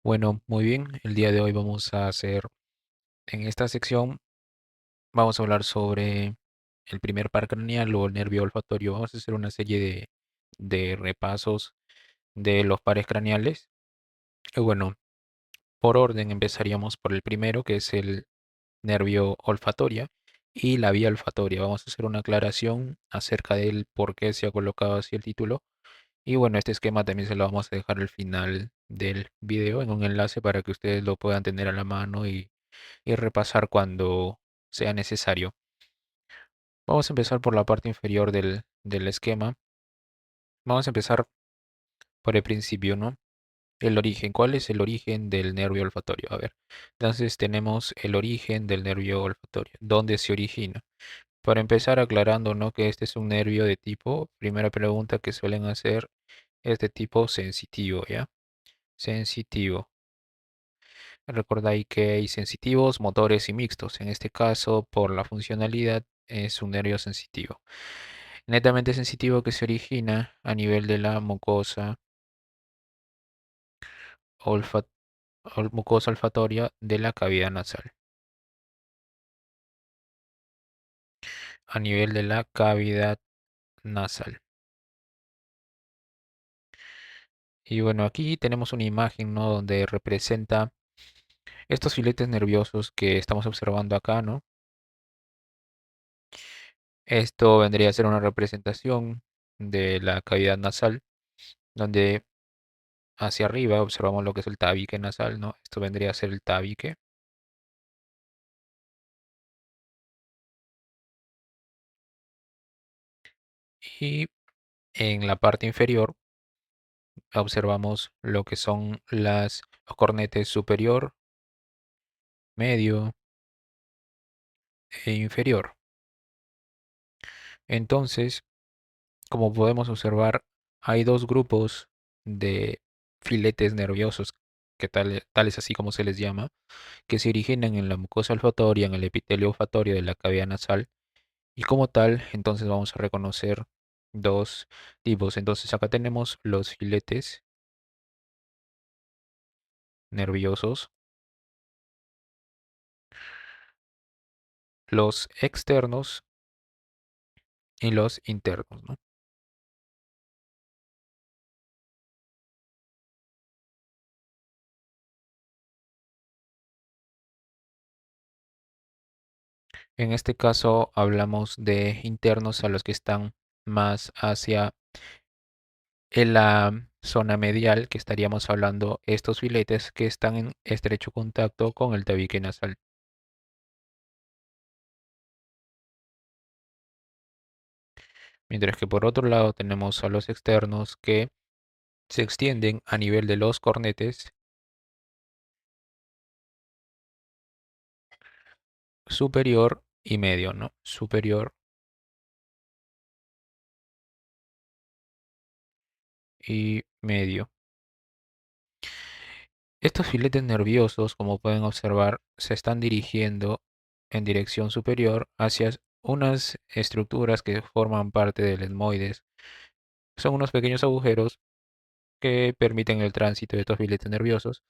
Bueno, muy bien. El día de hoy vamos a hacer, en esta sección, vamos a hablar sobre el primer par craneal o el nervio olfatorio. Vamos a hacer una serie de repasos de los pares craneales. Y bueno, por orden empezaríamos por el primero, que es el nervio olfatoria y la vía olfatoria. Vamos a hacer una aclaración acerca del por qué se ha colocado así el título. Y bueno, este esquema también se lo vamos a dejar al final del video en un enlace para que ustedes lo puedan tener a la mano y repasar cuando sea necesario. Vamos a empezar por la parte inferior del esquema. Vamos a empezar por el principio, ¿no? El origen. ¿Cuál es el origen del nervio olfatorio? A ver, entonces tenemos el origen del nervio olfatorio. ¿Dónde se origina? Para empezar aclarando, ¿no? Que este es un nervio de tipo, primera pregunta que suelen hacer es de tipo sensitivo, ¿ya? Sensitivo. Recordáis que hay sensitivos, motores y mixtos. En este caso, por la funcionalidad, es un nervio sensitivo. Netamente sensitivo que se origina a nivel de la olfa- mucosa olfatoria de la cavidad nasal. A nivel de la cavidad nasal. Y bueno, aquí tenemos una imagen, ¿no? Donde representa estos filetes nerviosos que estamos observando acá, ¿no? Esto vendría a ser una representación de la cavidad nasal, donde hacia arriba observamos lo que es el tabique nasal, ¿no? Esto vendría a ser el tabique. Y en la parte inferior observamos lo que son los cornetes superior, medio e inferior. Entonces, como podemos observar, hay dos grupos de filetes nerviosos, que tales así como se les llama, que se originan en la mucosa olfatoria, en el epitelio olfatorio de la cavidad nasal. Y como tal, entonces vamos a reconocer dos tipos. Entonces acá tenemos los filetes nerviosos, los externos y los internos, ¿no? En este caso hablamos de internos a los que están más hacia en la zona medial, que estaríamos hablando estos filetes que están en estrecho contacto con el tabique nasal. Mientras que por otro lado tenemos a los externos que se extienden a nivel de los cornetes superior y medio, ¿no? Superior y medio. Estos filetes nerviosos, como pueden observar, se están dirigiendo en dirección superior hacia unas estructuras que forman parte del etmoides. Son unos pequeños agujeros que permiten el tránsito de estos filetes nerviosos.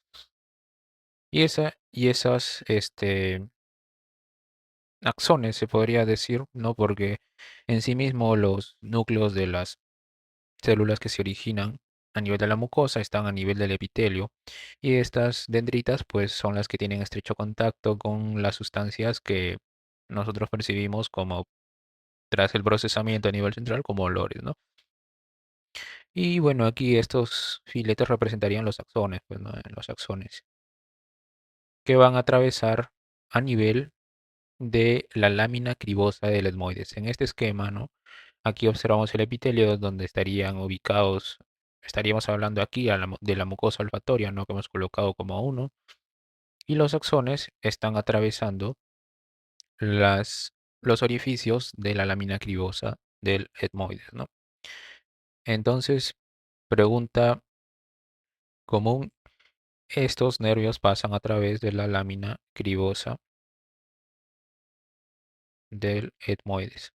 Y esas axones, se podría decir, ¿no? Porque en sí mismo los núcleos de las células que se originan a nivel de la mucosa están a nivel del epitelio y estas dendritas pues son las que tienen estrecho contacto con las sustancias que nosotros percibimos como tras el procesamiento a nivel central como olores, ¿no? Y bueno, aquí estos filetes representarían los axones, pues, ¿no? Los axones que van a atravesar a nivel de la lámina cribosa del etmoides. En este esquema, ¿no? Aquí observamos el epitelio donde estarían ubicados, estaríamos hablando aquí de la mucosa olfatoria, ¿no? Que hemos colocado como uno. Y los axones están atravesando las, los orificios de la lámina cribosa del etmoides, ¿no? Entonces, pregunta común, estos nervios pasan a través de la lámina cribosa del etmoides.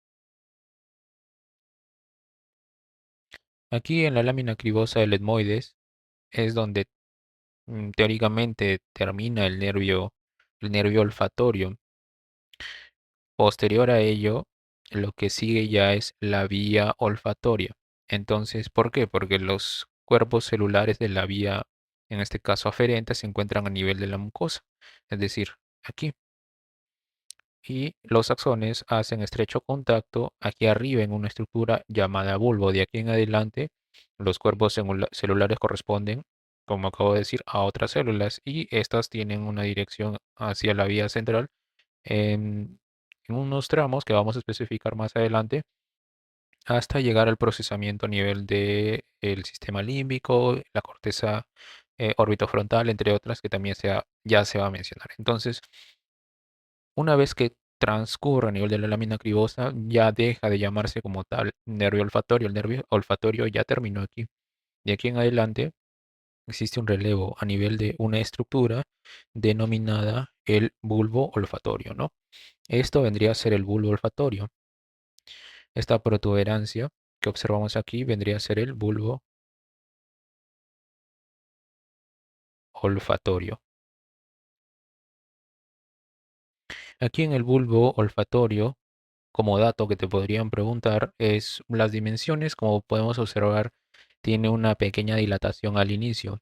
Aquí en la lámina cribosa del etmoides es donde teóricamente termina el nervio olfatorio. Posterior a ello, lo que sigue ya es la vía olfatoria. Entonces, ¿por qué? Porque los cuerpos celulares de la vía, en este caso aferente, se encuentran a nivel de la mucosa, es decir, aquí. Y los axones hacen estrecho contacto aquí arriba en una estructura llamada bulbo. De aquí en adelante, los cuerpos celulares corresponden, como acabo de decir, a otras células y estas tienen una dirección hacia la vía central en unos tramos que vamos a especificar más adelante hasta llegar al procesamiento a nivel del sistema límbico, la corteza orbitofrontal, entre otras, que también ya se va a mencionar. Entonces, una vez que transcurre a nivel de la lámina cribosa, ya deja de llamarse como tal nervio olfatorio. El nervio olfatorio ya terminó aquí. De aquí en adelante existe un relevo a nivel de una estructura denominada el bulbo olfatorio, ¿no? Esto vendría a ser el bulbo olfatorio. Esta protuberancia que observamos aquí vendría a ser el bulbo olfatorio. Aquí en el bulbo olfatorio, como dato que te podrían preguntar, es las dimensiones, como podemos observar, tiene una pequeña dilatación al inicio.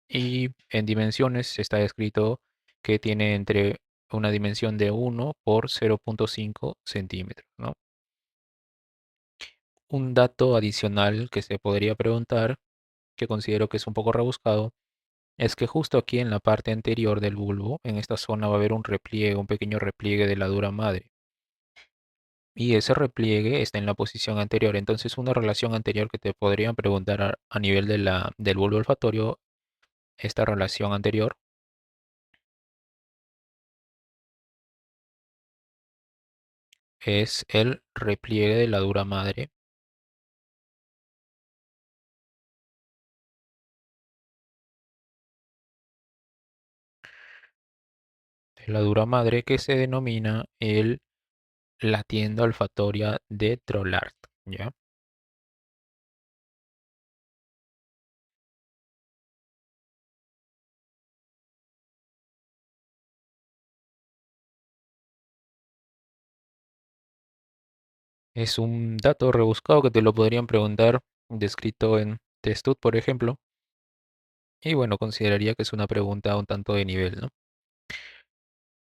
Y en dimensiones está escrito que tiene entre una dimensión de 1 por 0,5 centímetros, ¿no? Un dato adicional que se podría preguntar, que considero que es un poco rebuscado, es que justo aquí en la parte anterior del bulbo, en esta zona va a haber un repliegue, un pequeño repliegue de la dura madre. Y ese repliegue está en la posición anterior. Entonces, una relación anterior que te podrían preguntar a nivel del bulbo olfatorio, esta relación anterior es el repliegue de la dura madre. De la dura madre que se denomina la tienda olfatoria de Trollard, ¿ya? Es un dato rebuscado que te lo podrían preguntar descrito en Testud, por ejemplo. Y bueno, consideraría que es una pregunta un tanto de nivel, ¿no?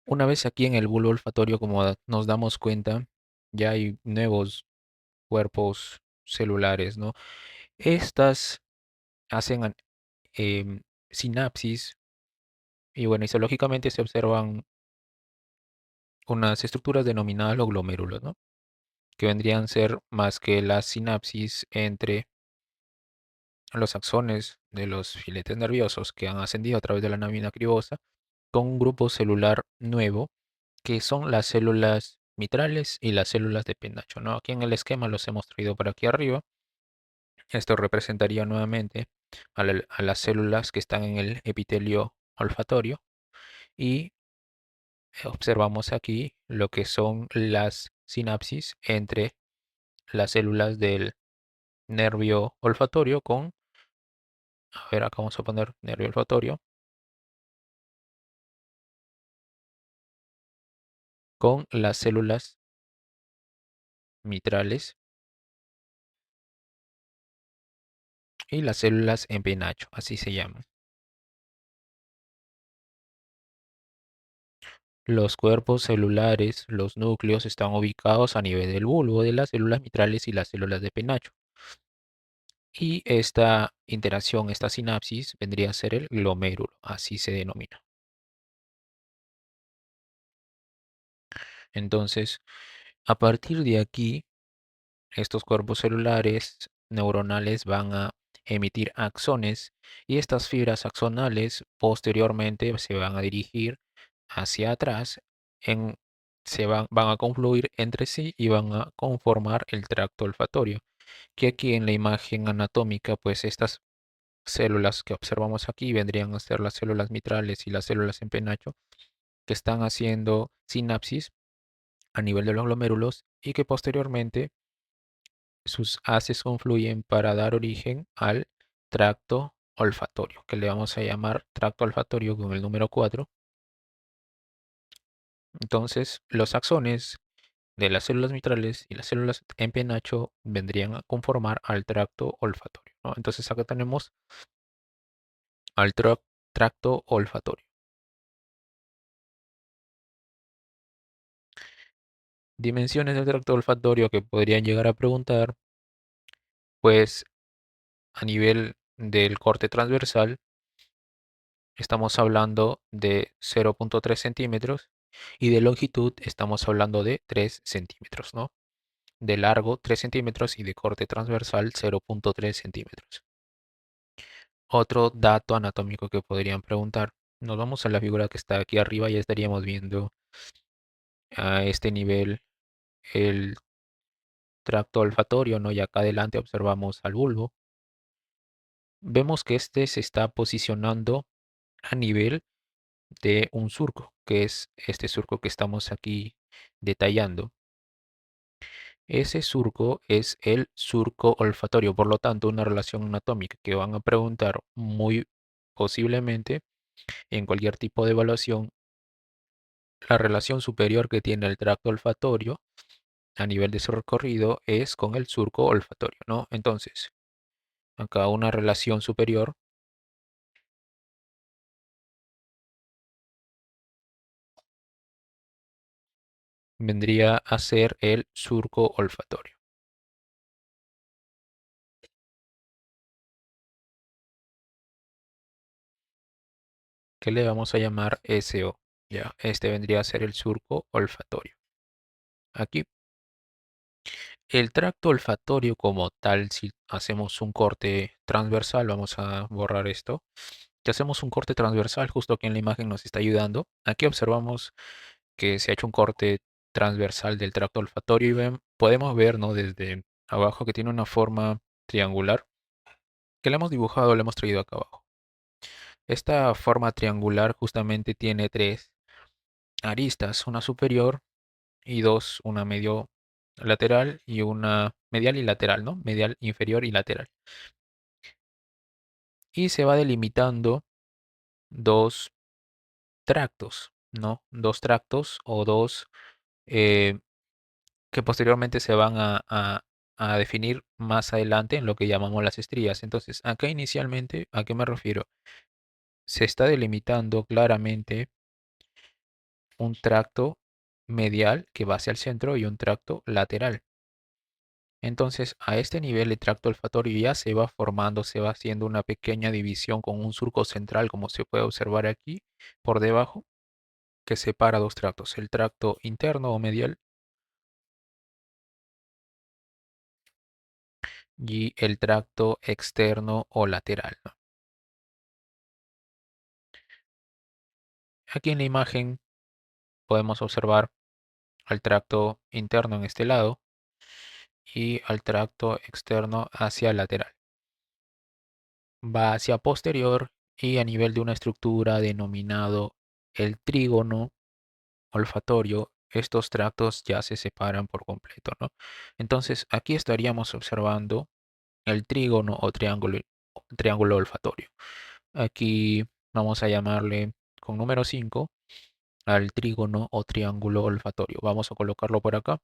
Una vez aquí en el bulbo olfatorio, como nos damos cuenta, ya hay nuevos cuerpos celulares, ¿no? Estas hacen sinapsis y bueno, histológicamente se observan unas estructuras denominadas los glomérulos, ¿no? Que vendrían a ser más que las sinapsis entre los axones de los filetes nerviosos que han ascendido a través de la lámina cribosa con un grupo celular nuevo que son las células mitrales y las células de penacho, ¿no? Aquí en el esquema los hemos traído por aquí arriba. Esto representaría nuevamente a las células que están en el epitelio olfatorio y observamos aquí lo que son las sinapsis entre las células del nervio olfatorio a ver, acá vamos a poner nervio olfatorio, con las células mitrales y las células en penacho, así se llaman. Los cuerpos celulares, los núcleos, están ubicados a nivel del bulbo de las células mitrales y las células de penacho. Y esta interacción, esta sinapsis, vendría a ser el glomérulo, así se denomina. Entonces, a partir de aquí, estos cuerpos celulares neuronales van a emitir axones y estas fibras axonales posteriormente se van a dirigir hacia atrás, en, van a confluir entre sí y van a conformar el tracto olfatorio. Que aquí en la imagen anatómica, pues estas células que observamos aquí vendrían a ser las células mitrales y las células en penacho que están haciendo sinapsis a nivel de los glomérulos y que posteriormente sus haces confluyen para dar origen al tracto olfatorio, que le vamos a llamar tracto olfatorio con el número 4. Entonces, los axones de las células mitrales y las células en penacho vendrían a conformar al tracto olfatorio, ¿no? Entonces, acá tenemos al tracto olfatorio. Dimensiones del tracto olfatorio que podrían llegar a preguntar, pues a nivel del corte transversal estamos hablando de 0,3 centímetros y de longitud estamos hablando de 3 centímetros, ¿no? De largo 3 centímetros y de corte transversal 0,3 centímetros. Otro dato anatómico que podrían preguntar. Nos vamos a la figura que está aquí arriba y estaríamos viendo a este nivel el tracto olfatorio, ¿no? Y acá adelante observamos al bulbo. Vemos que este se está posicionando a nivel de un surco, que es este surco que estamos aquí detallando. Ese surco es el surco olfatorio, por lo tanto, una relación anatómica que van a preguntar muy posiblemente en cualquier tipo de evaluación, la relación superior que tiene el tracto olfatorio a nivel de su recorrido es con el surco olfatorio, ¿no? Entonces, acá una relación superior vendría a ser el surco olfatorio, que le vamos a llamar SO. Ya, este vendría a ser el surco olfatorio. Aquí, el tracto olfatorio como tal, si hacemos un corte transversal, vamos a borrar esto. Si hacemos un corte transversal, justo aquí en la imagen nos está ayudando. Aquí observamos que se ha hecho un corte transversal del tracto olfatorio y podemos ver, ¿no? Desde abajo que tiene una forma triangular, que la hemos dibujado, la hemos traído acá abajo. Esta forma triangular justamente tiene tres aristas, una superior y dos, una medio lateral y una medial y lateral, ¿no? Medial, inferior y lateral. Y se va delimitando dos tractos, ¿no? Dos tractos o dos eh, que posteriormente se van a definir más adelante en lo que llamamos las estrías. Entonces, acá inicialmente, ¿a qué me refiero? Se está delimitando claramente un tracto medial que va hacia el centro y un tracto lateral. Entonces, a este nivel de tracto olfatorio ya se va formando, se va haciendo una pequeña división con un surco central, como se puede observar aquí por debajo, que separa dos tractos, el tracto interno o medial y el tracto externo o lateral, ¿no? Aquí en la imagen podemos observar al tracto interno en este lado y al tracto externo hacia lateral. Va hacia posterior y a nivel de una estructura denominado el trígono olfatorio, estos tractos ya se separan por completo, ¿no? Entonces aquí estaríamos observando el trígono o triángulo olfatorio. Aquí vamos a llamarle con número 5 al trígono o triángulo olfatorio. Vamos a colocarlo por acá.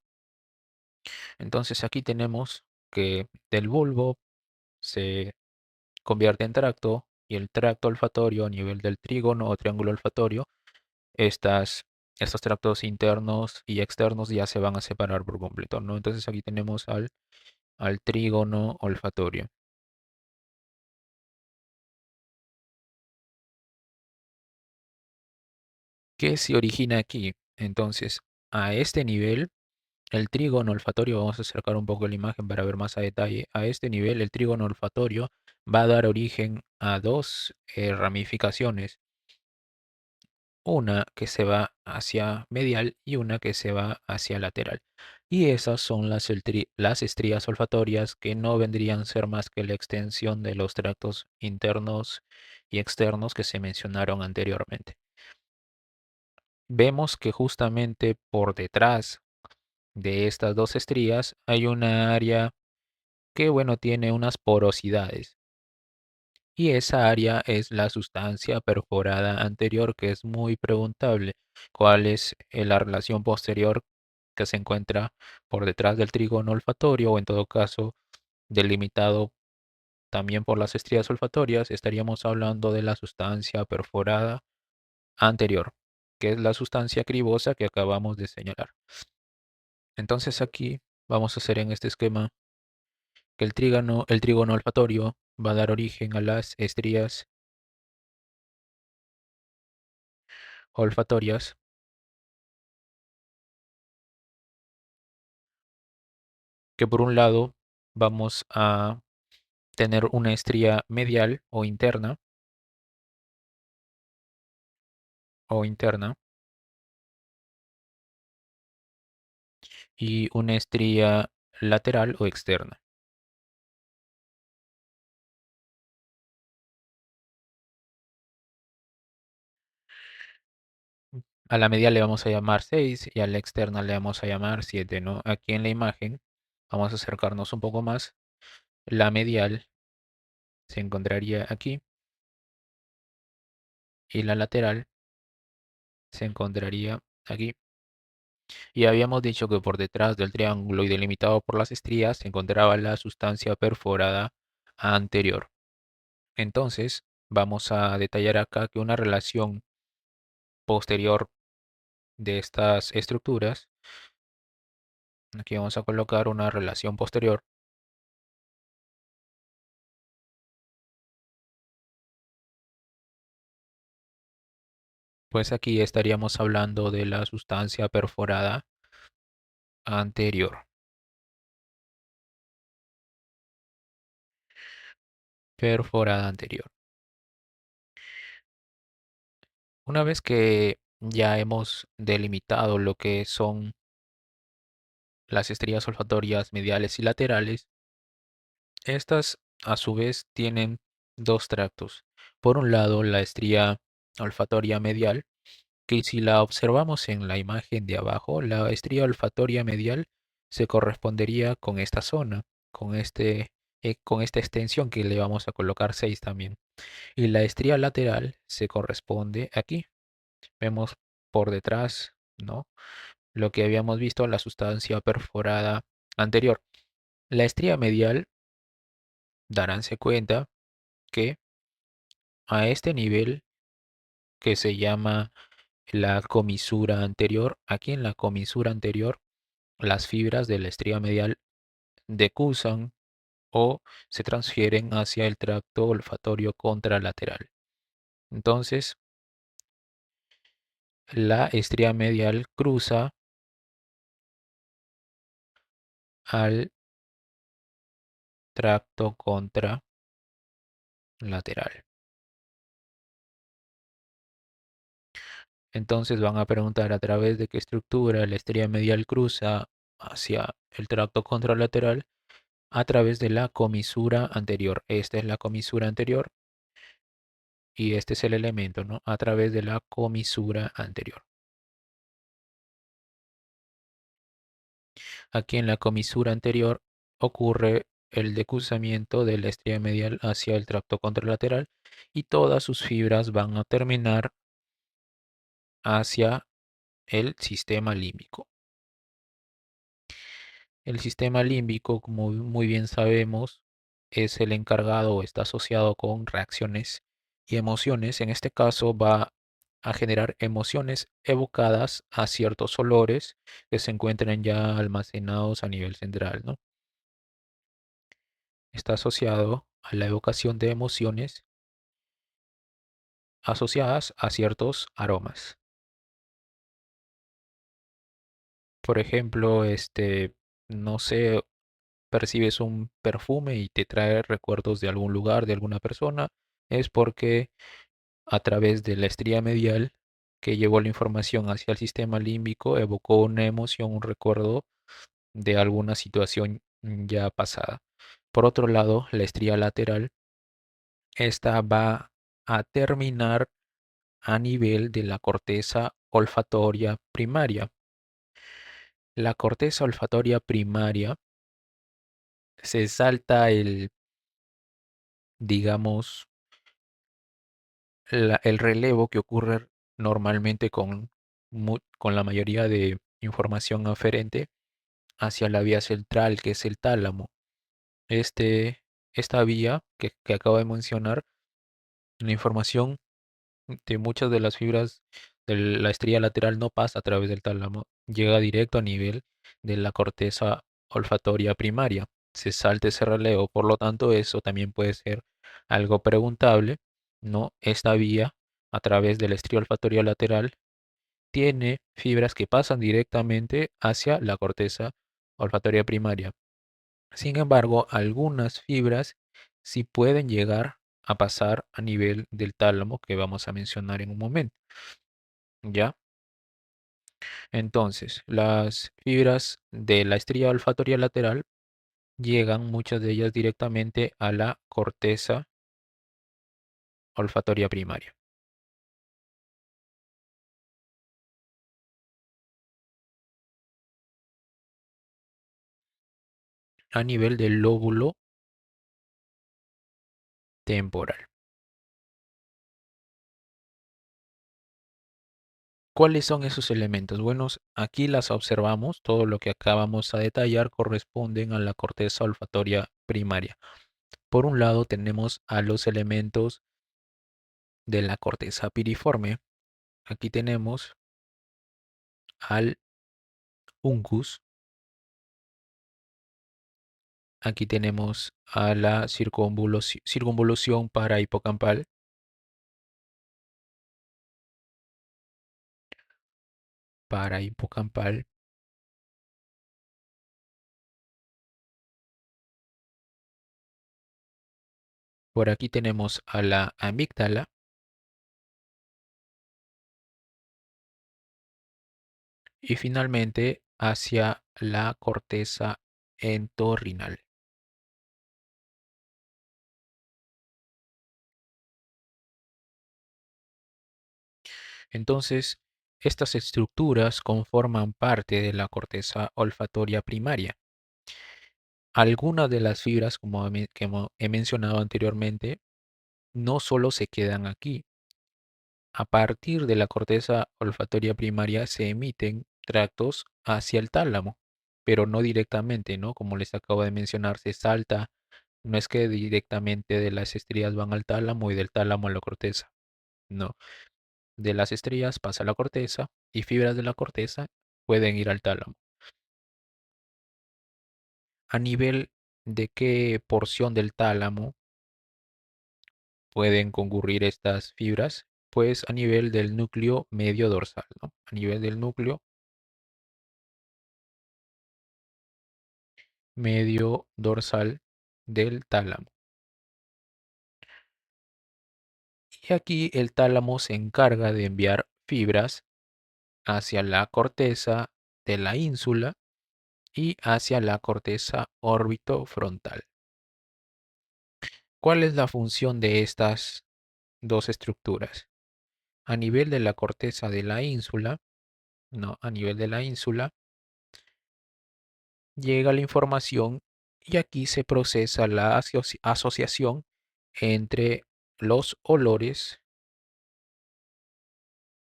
Entonces aquí tenemos que del bulbo se convierte en tracto y el tracto olfatorio a nivel del trígono o triángulo olfatorio, estas, estos tractos internos y externos ya se van a separar por completo, ¿no? Entonces aquí tenemos al trígono olfatorio. ¿Qué se origina aquí? Entonces, a este nivel, el trígono olfatorio, vamos a acercar un poco la imagen para ver más a detalle. A este nivel, el trígono olfatorio va a dar origen a dos ramificaciones. Una que se va hacia medial y una que se va hacia lateral. Y esas son las estrías olfatorias que no vendrían a ser más que la extensión de los tractos internos y externos que se mencionaron anteriormente. Vemos que justamente por detrás de estas dos estrías hay una área que, bueno, tiene unas porosidades. Y esa área es la sustancia perforada anterior, que es muy preguntable. ¿Cuál es la relación posterior que se encuentra por detrás del trígono olfatorio o en todo caso delimitado también por las estrías olfatorias? Estaríamos hablando de la sustancia perforada anterior, que es la sustancia cribosa que acabamos de señalar. Entonces aquí vamos a hacer en este esquema que el trígono olfatorio va a dar origen a las estrías olfatorias, que por un lado vamos a tener una estría medial o interna y una estría lateral o externa. A la medial le vamos a llamar 6 y a la externa le vamos a llamar 7, ¿no? Aquí en la imagen vamos a acercarnos un poco más. La medial se encontraría aquí y la lateral se encontraría aquí. Y habíamos dicho que por detrás del triángulo y delimitado por las estrías se encontraba la sustancia perforada anterior. Entonces, vamos a detallar acá que una relación posterior de estas estructuras, aquí vamos a colocar una relación posterior, pues aquí estaríamos hablando de la sustancia perforada anterior. Perforada anterior. Una vez que ya hemos delimitado lo que son las estrías olfatorias mediales y laterales, estas a su vez tienen dos tractos. Por un lado, la estría olfatoria medial, que si la observamos en la imagen de abajo, la estría olfatoria medial se correspondería con esta zona, con esta extensión que le vamos a colocar 6 también. Y la estría lateral se corresponde aquí. Vemos por detrás, ¿no? Lo que habíamos visto, la sustancia perforada anterior. La estría medial, daránse cuenta que a este nivel que se llama la comisura anterior, aquí en la comisura anterior, las fibras de la estría medial decusan o se transfieren hacia el tracto olfatorio contralateral. Entonces, la estría medial cruza al tracto contralateral. Entonces van a preguntar a través de qué estructura la estría medial cruza hacia el tracto contralateral a través de la comisura anterior. Esta es la comisura anterior y este es el elemento, ¿no? A través de la comisura anterior. Aquí en la comisura anterior ocurre el decusamiento de la estría medial hacia el tracto contralateral y todas sus fibras van a terminar hacia el sistema límbico. El sistema límbico, como muy bien sabemos, es el encargado o está asociado con reacciones y emociones. En este caso va a generar emociones evocadas a ciertos olores que se encuentran ya almacenados a nivel central, ¿no? Está asociado a la evocación de emociones asociadas a ciertos aromas. Por ejemplo, no sé, percibes un perfume y te trae recuerdos de algún lugar, de alguna persona, es porque a través de la estría medial que llevó la información hacia el sistema límbico evocó una emoción, un recuerdo de alguna situación ya pasada. Por otro lado, la estría lateral, esta va a terminar a nivel de la corteza olfatoria primaria. La corteza olfatoria primaria se salta digamos, el relevo que ocurre normalmente con la mayoría de información aferente hacia la vía central, que es el tálamo. Este, esta vía que acabo de mencionar, la información de muchas de las fibras de la estrella lateral no pasa a través del tálamo, llega directo a nivel de la corteza olfatoria primaria. Se salta ese relevo, por lo tanto, eso también puede ser algo preguntable, ¿no? Esta vía a través de la estría olfatoria lateral tiene fibras que pasan directamente hacia la corteza olfatoria primaria. Sin embargo, algunas fibras sí pueden llegar a pasar a nivel del tálamo que vamos a mencionar en un momento, ¿ya? Entonces, las fibras de la estría olfatoria lateral llegan muchas de ellas directamente a la corteza olfatoria primaria, a nivel del lóbulo temporal. ¿Cuáles son esos elementos? Bueno, aquí las observamos, todo lo que acabamos a detallar corresponden a la corteza olfatoria primaria. Por un lado tenemos a los elementos de la corteza piriforme. Aquí tenemos al uncus, aquí tenemos a la circunvolución para hipocampal. Por aquí tenemos a la amígdala y finalmente hacia la corteza entorrinal. Entonces, estas estructuras conforman parte de la corteza olfatoria primaria. Algunas de las fibras, como he mencionado anteriormente, no solo se quedan aquí. A partir de la corteza olfatoria primaria se emiten tractos hacia el tálamo, pero no directamente, ¿no? Como les acabo de mencionar, se salta, no es que directamente de las estrías van al tálamo y del tálamo a la corteza, no. De las estrías pasa a la corteza y fibras de la corteza pueden ir al tálamo. ¿A nivel de qué porción del tálamo pueden concurrir estas fibras? Pues a nivel del núcleo medio dorsal, ¿no? A nivel del núcleo medio dorsal del tálamo. Y aquí el tálamo se encarga de enviar fibras hacia la corteza de la ínsula y hacia la corteza órbito-frontal. ¿Cuál es la función de estas dos estructuras? A nivel de la corteza de la ínsula, no, a nivel de la ínsula, llega la información y aquí se procesa la asociación entre los olores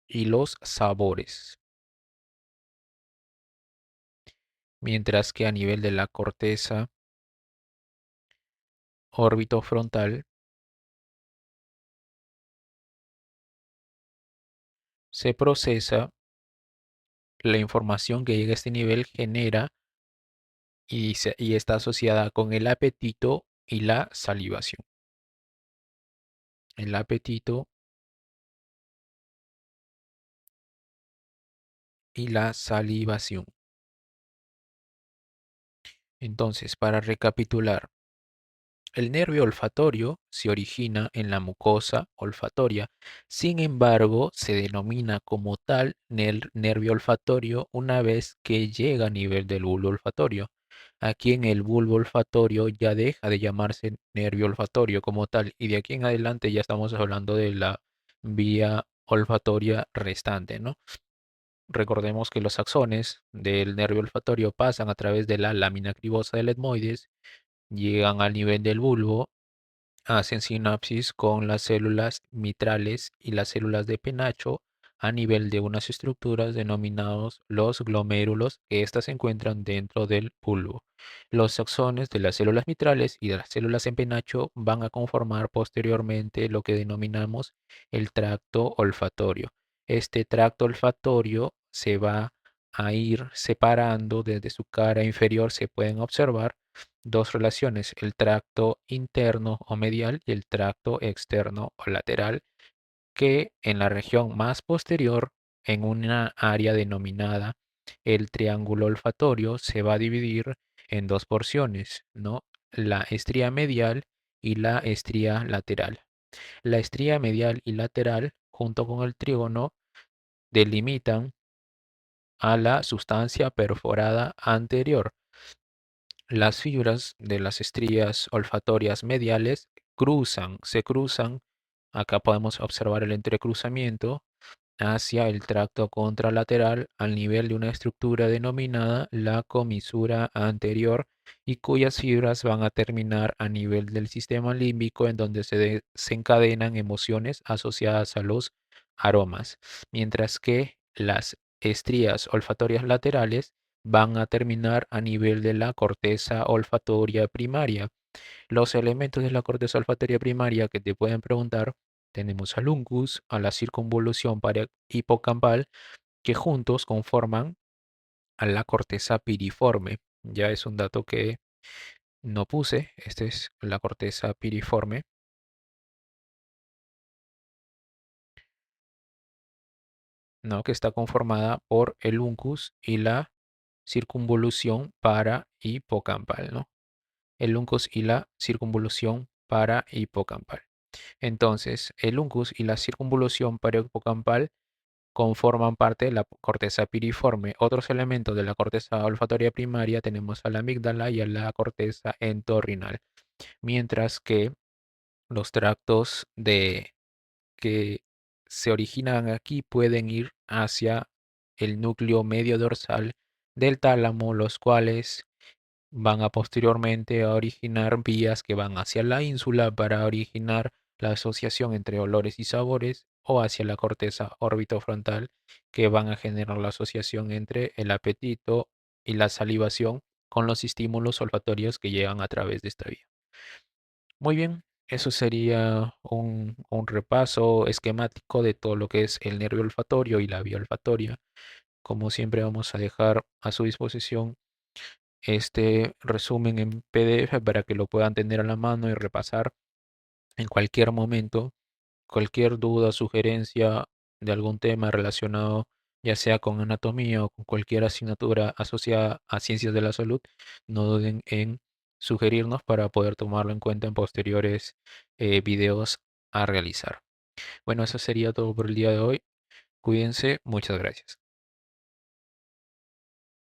y los sabores. Mientras que a nivel de la corteza órbito-frontal se procesa la información que llega a este nivel, genera y está asociada con el apetito y la salivación. El apetito y la salivación. Entonces, para recapitular, el nervio olfatorio se origina en la mucosa olfatoria, sin embargo, se denomina como tal nervio olfatorio una vez que llega a nivel del bulbo olfatorio. Aquí en el bulbo olfatorio ya deja de llamarse nervio olfatorio como tal y de aquí en adelante ya estamos hablando de la vía olfatoria restante, ¿no? Recordemos que los axones del nervio olfatorio pasan a través de la lámina cribosa del etmoides, llegan al nivel del bulbo hacen sinapsis con las células mitrales y las células de penacho a nivel de unas estructuras denominados los glomérulos, que éstas se encuentran dentro del bulbo. Los axones de las células mitrales y de las células en penacho van a conformar posteriormente lo que denominamos el tracto olfatorio. Este tracto olfatorio se va a ir separando desde su cara inferior, se pueden observar dos relaciones, el tracto interno o medial y el tracto externo o lateral, que en la región más posterior, en una área denominada el triángulo olfatorio, se va a dividir en dos porciones, ¿no? La estría medial y la estría lateral. La estría medial y lateral, junto con el trígono, delimitan a la sustancia perforada anterior. Las fibras de las estrías olfatorias mediales se cruzan. Acá podemos observar el entrecruzamiento hacia el tracto contralateral al nivel de una estructura denominada la comisura anterior y cuyas fibras van a terminar a nivel del sistema límbico en donde se desencadenan emociones asociadas a los aromas, mientras que las estrías olfatorias laterales van a terminar a nivel de la corteza olfatoria primaria. Los elementos de la corteza olfatoria primaria que te pueden preguntar, tenemos al uncus, a la circunvolución hipocampal, que juntos conforman a la corteza piriforme. Ya es un dato que no puse. Esta es la corteza piriforme, ¿no? Que está conformada por el uncus y la circunvolución para hipocampal, ¿no? El uncus y la circunvolución para hipocampal. Entonces, el uncus y la circunvolución hipocampal conforman parte de la corteza piriforme. Otros elementos de la corteza olfatoria primaria tenemos a la amígdala y a la corteza entorrinal, mientras que los tractos que se originan aquí pueden ir hacia el núcleo medio dorsal del tálamo, los cuales van a posteriormente a originar vías que van hacia la ínsula para originar la asociación entre olores y sabores o hacia la corteza orbitofrontal que van a generar la asociación entre el apetito y la salivación con los estímulos olfatorios que llegan a través de esta vía. Muy bien, eso sería un repaso esquemático de todo lo que es el nervio olfatorio y la vía olfatoria. Como siempre vamos a dejar a su disposición este resumen en PDF para que lo puedan tener a la mano y repasar en cualquier momento. Cualquier duda, sugerencia de algún tema relacionado, ya sea con anatomía o con cualquier asignatura asociada a ciencias de la salud, no duden en sugerirnos para poder tomarlo en cuenta en posteriores videos a realizar. Bueno, eso sería todo por el día de hoy. Cuídense, muchas gracias.